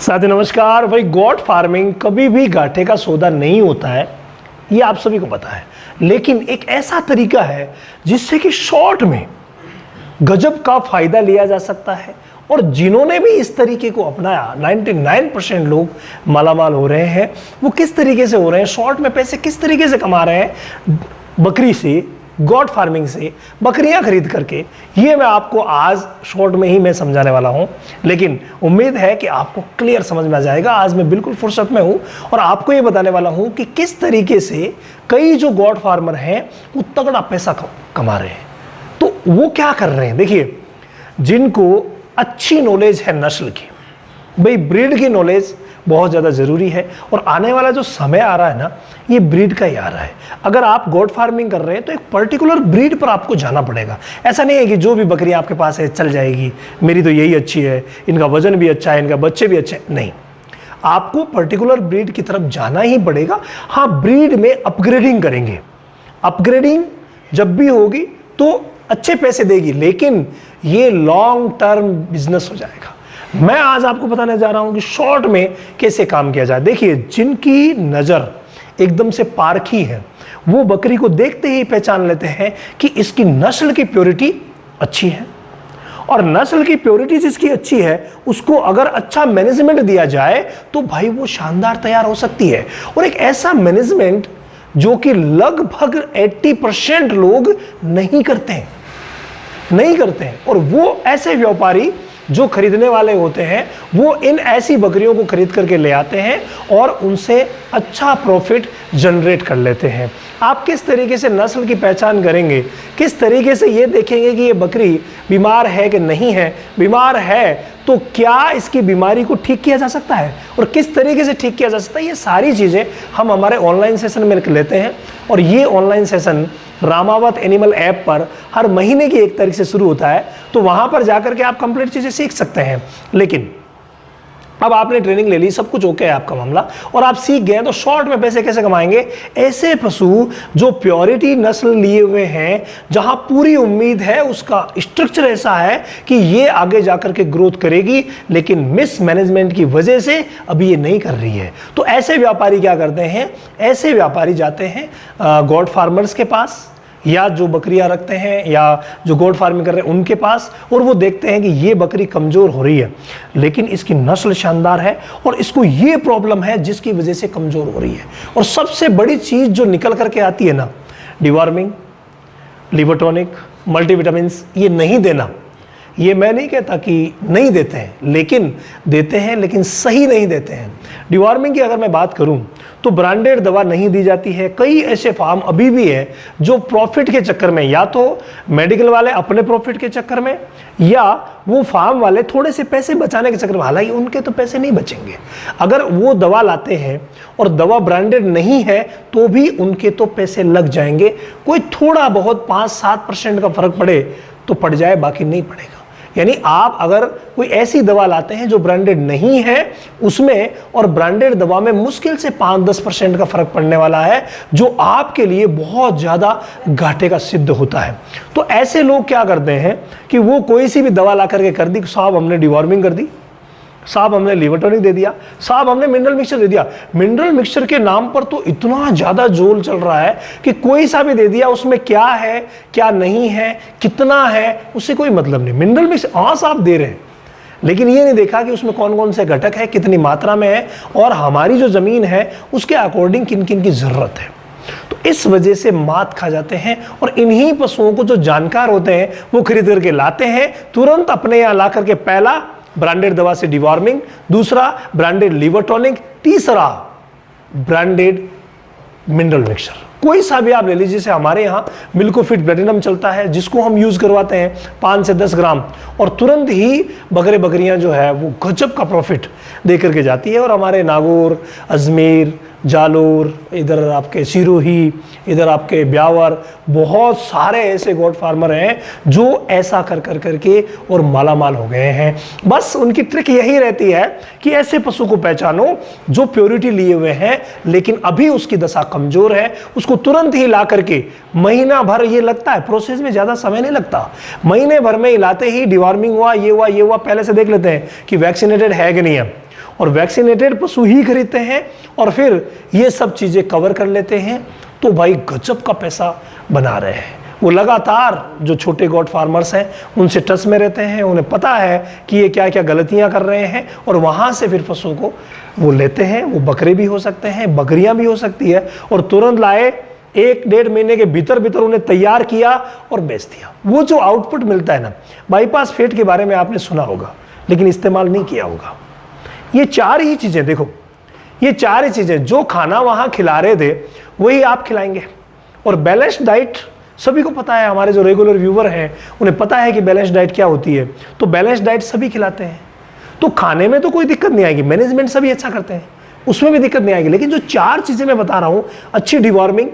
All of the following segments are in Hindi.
साथी नमस्कार। भाई, गॉट फार्मिंग कभी भी घाटे का सौदा नहीं होता है, ये आप सभी को पता है। लेकिन एक ऐसा तरीका है जिससे कि शॉर्ट में गजब का फायदा लिया जा सकता है। और जिन्होंने भी इस तरीके को अपनाया 99% लोग मालामाल हो रहे हैं। वो किस तरीके से हो रहे हैं, शॉर्ट में पैसे किस तरीके से कमा रहे हैं बकरी से, गॉट फार्मिंग से, बकरियां खरीद करके, ये मैं आपको आज शॉर्ट में ही मैं समझाने वाला हूं। लेकिन उम्मीद है कि आपको क्लियर समझ में आ जाएगा। आज मैं बिल्कुल फुर्सत में हूं और आपको ये बताने वाला हूं कि किस तरीके से कई जो गॉट फार्मर हैं वो तगड़ा पैसा कमा रहे हैं। तो वो क्या कर रहे हैं, देखिए, जिनको अच्छी नॉलेज है नस्ल की, भाई ब्रीड की नॉलेज बहुत ज़्यादा ज़रूरी है। और आने वाला जो समय आ रहा है ना, ये ब्रीड का ही आ रहा है। अगर आप गॉट फार्मिंग कर रहे हैं तो एक पर्टिकुलर ब्रीड पर आपको जाना पड़ेगा। ऐसा नहीं है कि जो भी बकरी आपके पास है चल जाएगी, मेरी तो यही अच्छी है, इनका वजन भी अच्छा है, इनका बच्चे भी अच्छे हैं। नहीं, आपको पर्टिकुलर ब्रीड की तरफ जाना ही पड़ेगा। हाँ, ब्रीड में अपग्रेडिंग करेंगे, अपग्रेडिंग जब भी होगी तो अच्छे पैसे देगी, लेकिन ये लॉन्ग टर्म बिजनेस हो जाएगा। मैं आज आपको बताने जा रहा हूं कि शॉर्ट में कैसे काम किया जाए। देखिए, जिनकी नज़र एकदम से पारखी है वो बकरी को देखते ही पहचान लेते हैं कि इसकी नस्ल की प्योरिटी अच्छी है। और नस्ल की प्योरिटी जिसकी अच्छी है उसको अगर अच्छा मैनेजमेंट दिया जाए तो भाई वो शानदार तैयार हो सकती है। और एक ऐसा मैनेजमेंट जो कि लगभग 80% लोग नहीं करते हैं। और वो ऐसे व्यापारी जो खरीदने वाले होते हैं वो इन ऐसी बकरियों को खरीद करके ले आते हैं और उनसे अच्छा प्रॉफिट जनरेट कर लेते हैं। आप किस तरीके से नस्ल की पहचान करेंगे, किस तरीके से ये देखेंगे कि ये बकरी बीमार है कि नहीं है, बीमार है तो क्या इसकी बीमारी को ठीक किया जा सकता है और किस तरीके से ठीक किया जा सकता है, ये सारी चीज़ें हम हमारे ऑनलाइन सेशन में लेते हैं। और ये online session Ramawat animal app पर हर महीने की 1 तारीख से शुरू होता है, तो वहाँ पर जाकर के आप कंप्लीट चीज़ें सीख सकते हैं। लेकिन अब आपने ट्रेनिंग ले ली, सब कुछ ओके है आपका मामला, और आप सीख गए, तो शॉर्ट में पैसे कैसे कमाएंगे। ऐसे पशु जो प्योरिटी नस्ल लिए हुए हैं, जहां पूरी उम्मीद है, उसका स्ट्रक्चर ऐसा है कि ये आगे जाकर के ग्रोथ करेगी, लेकिन मिस मैनेजमेंट की वजह से अभी ये नहीं कर रही है। तो ऐसे व्यापारी क्या करते हैं, ऐसे व्यापारी जाते हैं गॉट फार्मर्स के पास, या जो बकरियां रखते हैं या जो गॉट फार्मिंग कर रहे हैं उनके पास, और वो देखते हैं कि ये बकरी कमज़ोर हो रही है लेकिन इसकी नस्ल शानदार है और इसको ये प्रॉब्लम है जिसकी वजह से कमज़ोर हो रही है। और सबसे बड़ी चीज़ जो निकल करके आती है ना, डिवॉर्मिंग, लिवर टॉनिक, मल्टीविटामिन्स, ये नहीं देना। ये मैं नहीं कहता कि नहीं देते हैं, लेकिन देते हैं, लेकिन सही नहीं देते हैं। डिवॉर्मिंग की अगर मैं बात करूं तो ब्रांडेड दवा नहीं दी जाती है। कई ऐसे फार्म अभी भी है जो प्रॉफिट के चक्कर में, या तो मेडिकल वाले अपने प्रॉफिट के चक्कर में, या वो फार्म वाले थोड़े से पैसे बचाने के चक्कर में, हालांकि उनके तो पैसे नहीं बचेंगे। अगर वो दवा लाते हैं और दवा ब्रांडेड नहीं है तो भी उनके तो पैसे लग जाएंगे। कोई थोड़ा बहुत 5-7% का फर्क पड़े तो पड़ जाए, बाकी नहीं पड़ेगा। यानी आप अगर कोई ऐसी दवा लाते हैं जो ब्रांडेड नहीं है उसमें, और ब्रांडेड दवा में मुश्किल से 5-10% का फर्क पड़ने वाला है, जो आपके लिए बहुत ज़्यादा घाटे का सिद्ध होता है। तो ऐसे लोग क्या करते हैं कि वो कोई सी भी दवा ला करके कर दी, साहब हमने डिवॉर्मिंग कर दी, साहब हमने लिवर टॉनिक दे दिया, साहब हमने मिनरल मिक्सचर दे दिया। मिनरल मिक्सचर के नाम पर तो इतना ज़्यादा जोल चल रहा है कि कोई सा भी दे दिया, उसमें क्या है क्या नहीं है, कितना है, उससे कोई मतलब नहीं। मिनरल मिक्सचर हाँ साहब दे रहे हैं, लेकिन ये नहीं देखा कि उसमें कौन कौन से घटक है, कितनी मात्रा में है, और हमारी जो ज़मीन है उसके अकॉर्डिंग किन किन की ज़रूरत है। तो इस वजह से मात खा जाते हैं। और इन्हीं पशुओं को जो जानकार होते हैं वो खरीद करके लाते हैं, तुरंत अपने यहाँ ला करके, पहला ब्रांडेड दवा से डिवॉर्मिंग, दूसरा ब्रांडेड लिवर टॉनिक, तीसरा ब्रांडेड मिनरल मिक्सचर। कोई सा भी आप ले लीजिए। जैसे हमारे यहाँ मिल्कोफिट प्लेटिनम चलता है, जिसको हम यूज़ करवाते हैं 5 से 10 ग्राम, और तुरंत ही बकरियाँ जो है वो गजब का प्रॉफिट दे करके जाती है। और हमारे नागौर, अजमेर, जालोर, इधर आपके सिरोही, इधर आपके ब्यावर, बहुत सारे ऐसे गॉट फार्मर हैं जो ऐसा कर करके और मालामाल हो गए हैं। बस उनकी ट्रिक यही रहती है कि ऐसे पशु को पहचानो जो प्योरिटी लिए हुए हैं लेकिन अभी उसकी दशा कमजोर है, उसको तुरंत ही ला करके, महीना भर ये लगता है, प्रोसेस में ज़्यादा समय नहीं लगता, महीने भर में लाते ही डिवॉर्मिंग हुआ, ये हुआ, ये हुआ, पहले से देख लेते हैं कि वैक्सीनेटेड है कि नहीं है। और वैक्सीनेटेड पशु ही खरीदते हैं और फिर ये सब चीज़ें कवर कर लेते हैं, तो भाई गजब का पैसा बना रहे हैं। वो लगातार जो छोटे गॉट फार्मर्स हैं उनसे टच में रहते हैं, उन्हें पता है कि ये क्या क्या गलतियां कर रहे हैं और वहाँ से फिर पशुओं को वो लेते हैं। वो बकरे भी हो सकते हैं, बकरियां भी हो सकती है, और तुरंत लाए 1-1.5 महीने के भीतर भीतर उन्हें तैयार किया और बेच दिया। वो जो आउटपुट मिलता है ना, बाईपास फैट के बारे में आपने सुना होगा लेकिन इस्तेमाल नहीं किया होगा। ये 4 ही चीज़ें, देखो ये 4 ही चीज़ें, जो खाना वहाँ खिला रहे थे वही आप खिलाएंगे। और बैलेंस्ड डाइट सभी को पता है, हमारे जो रेगुलर व्यूवर हैं उन्हें पता है कि बैलेंस डाइट क्या होती है, तो बैलेंस डाइट सभी खिलाते हैं, तो खाने में तो कोई दिक्कत नहीं आएगी, मैनेजमेंट सभी अच्छा करते हैं, उसमें भी दिक्कत नहीं आएगी। लेकिन जो 4 चीज़ें मैं बता रहा हूँ, अच्छी डिवॉर्मिंग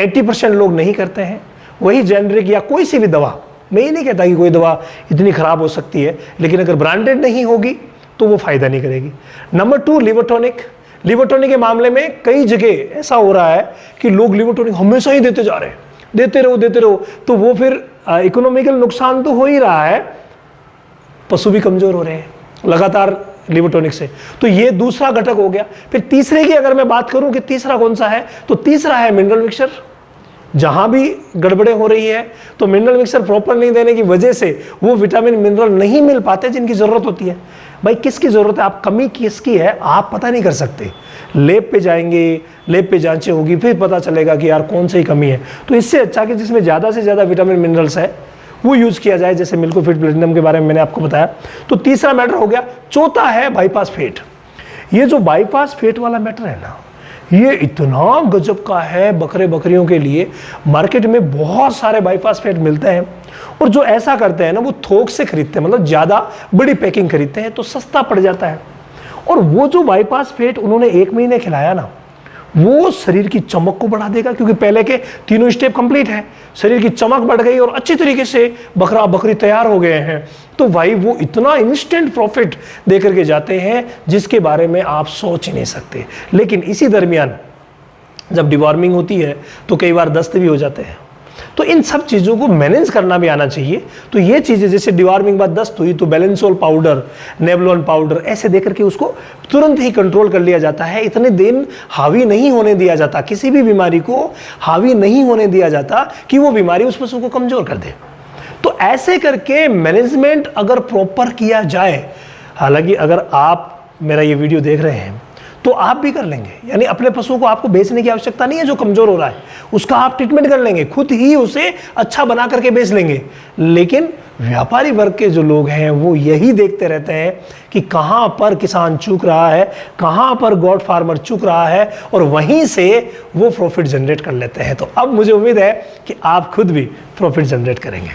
80% लोग नहीं करते हैं, वही जेनरिक या कोई सी भी दवा, मैं ये नहीं कहता कि कोई दवा इतनी ख़राब हो सकती है, लेकिन अगर ब्रांडेड नहीं होगी तो वो फ़ायदा नहीं करेगी। Number 2, liver tonic. Liver tonic के मामले में कई जगह ऐसा हो रहा है कि लोग लिवर टॉनिक हमेशा ही देते जा रहे हैं, देते रहो, तो वो फिर इकोनॉमिकल नुकसान तो हो ही रहा है, पशु भी कमज़ोर हो रहे हैं लगातार लिवर टॉनिक से। तो ये दूसरा घटक हो गया। फिर तीसरे की अगर मैं बात करूं कि तीसरा कौन सा है, तो तीसरा है मिनरल मिक्सचर। जहां भी गड़बड़े हो रही है तो मिनरल मिक्सचर प्रॉपर नहीं देने की वजह से वो विटामिन मिनरल नहीं मिल पाते जिनकी ज़रूरत होती है। भाई किसकी ज़रूरत है, आप कमी किसकी है आप पता नहीं कर सकते। लैब पे जाएंगे, लैब पे जांचें होगी, फिर पता चलेगा कि यार कौन सी कमी है। तो इससे अच्छा कि जिसमें ज़्यादा से ज़्यादा विटामिन मिनरल्स है वो यूज़ किया जाए, जैसे मिल्कोफिट प्लेटिनम के बारे में मैंने आपको बताया। तो तीसरा मैटर हो गया। चौथा है बाईपास फैट। ये जो बाईपास फैट वाला मैटर है ना, ये इतना गजब का है बकरे बकरियों के लिए। मार्केट में बहुत सारे बाईपास फैट मिलते हैं और जो ऐसा करते हैं ना वो थोक से खरीदते हैं, मतलब ज़्यादा बड़ी पैकिंग खरीदते हैं तो सस्ता पड़ जाता है। और वो जो बाईपास फैट उन्होंने 1 महीने खिलाया ना, वो शरीर की चमक को बढ़ा देगा, क्योंकि पहले के तीनों स्टेप कंप्लीट है, शरीर की चमक बढ़ गई और अच्छी तरीके से बकरा बकरी तैयार हो गए हैं। तो भाई वो इतना इंस्टेंट प्रॉफिट दे करके जाते हैं जिसके बारे में आप सोच ही नहीं सकते। लेकिन इसी दरमियान जब डिवॉर्मिंग होती है तो कई बार दस्त भी हो जाते हैं। तो इन सब चीज़ों को मैनेज करना भी आना चाहिए। तो ये चीज़ें, जैसे डिवॉर्मिंग बाद दस्त हुई तो बैलेंसोल पाउडर, नेबुलोन पाउडर ऐसे देकर के उसको तुरंत ही कंट्रोल कर लिया जाता है। इतने दिन हावी नहीं होने दिया जाता, किसी भी बीमारी को हावी नहीं होने दिया जाता कि वो बीमारी उस पशु को कमज़ोर कर दे। तो ऐसे करके मैनेजमेंट अगर प्रॉपर किया जाए, हालांकि अगर आप मेरा ये वीडियो देख रहे हैं तो आप भी कर लेंगे, यानी अपने पशुओं को आपको बेचने की आवश्यकता नहीं है। जो कमज़ोर हो रहा है उसका आप ट्रीटमेंट कर लेंगे, खुद ही उसे अच्छा बना करके बेच लेंगे। लेकिन व्यापारी वर्ग के जो लोग हैं वो यही देखते रहते हैं कि कहाँ पर किसान चूक रहा है, कहाँ पर गॉड फार्मर चूक रहा है, और वहीं से वो प्रॉफिट जनरेट कर लेते हैं। तो अब मुझे उम्मीद है कि आप खुद भी प्रॉफिट जनरेट करेंगे।